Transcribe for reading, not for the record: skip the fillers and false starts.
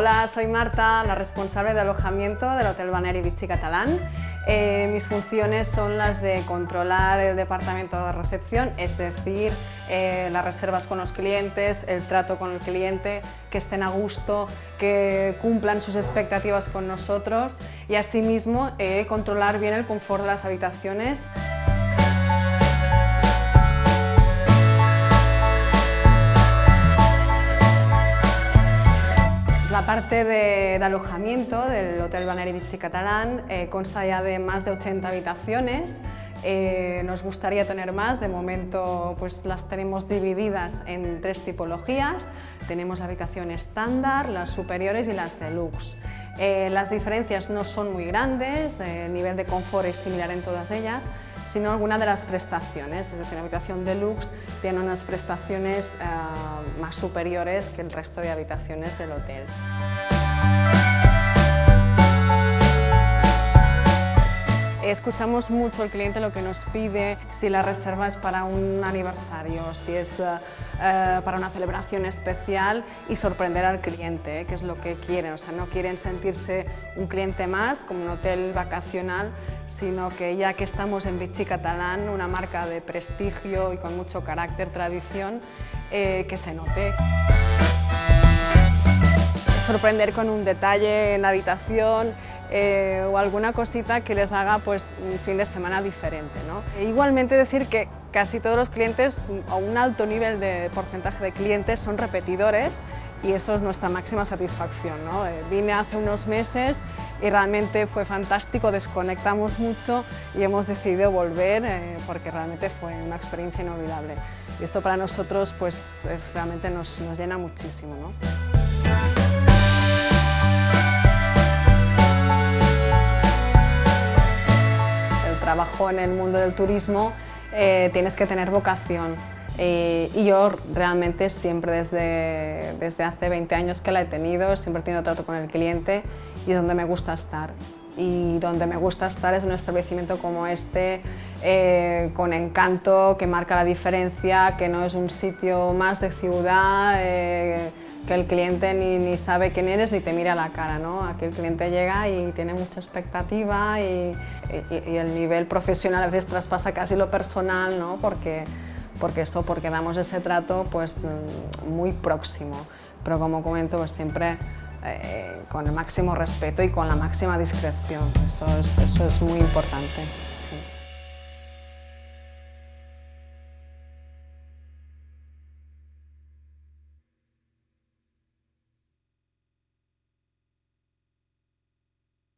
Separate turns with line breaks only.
Hola, soy Marta, la responsable de alojamiento del Hotel Balneari Vichy Catalán. Mis funciones son las de controlar el departamento de recepción, es decir, las reservas con los clientes, el trato con el cliente, que estén a gusto, que cumplan sus expectativas con nosotros y asimismo controlar bien el confort de las habitaciones. La parte de alojamiento del Hotel Balneari Vichy Catalán consta ya de más de 80 habitaciones. Nos gustaría tener más, de momento pues las tenemos divididas en 3 tipologías. Tenemos habitaciones estándar, las superiores y las deluxe. Las diferencias no son muy grandes, el nivel de confort es similar en todas ellas, sino alguna de las prestaciones, es decir, la habitación deluxe tiene unas prestaciones más superiores que el resto de habitaciones del hotel. Escuchamos mucho al cliente lo que nos pide, si la reserva es para un aniversario, si es para una celebración especial, y sorprender al cliente, que es lo que quieren. O sea, no quieren sentirse un cliente más, como un hotel vacacional, sino que ya que estamos en Vichy Catalán, una marca de prestigio y con mucho carácter, tradición, que se note. Sorprender con un detalle en la habitación o alguna cosita que les haga pues, un fin de semana diferente, ¿no? Igualmente decir que casi todos los clientes, a un alto nivel de porcentaje de clientes, son repetidores y eso es nuestra máxima satisfacción, ¿no? Vine hace unos meses y realmente fue fantástico, desconectamos mucho y hemos decidido volver porque realmente fue una experiencia inolvidable. Y esto para nosotros pues, realmente nos llena muchísimo, ¿no? Trabajo en el mundo del turismo, tienes que tener vocación y yo realmente siempre desde hace 20 años que la he tenido, siempre he tenido trato con el cliente y es donde me gusta estar. Y donde me gusta estar es un establecimiento como este, con encanto, que marca la diferencia, que no es un sitio más de ciudad, que el cliente ni sabe quién eres ni te mira a la cara, ¿no? Aquí el cliente llega y tiene mucha expectativa y el nivel profesional a veces traspasa casi lo personal, ¿no? Porque damos ese trato pues, muy próximo, pero como comento pues, siempre con el máximo respeto y con la máxima discreción, eso es muy importante. Sí.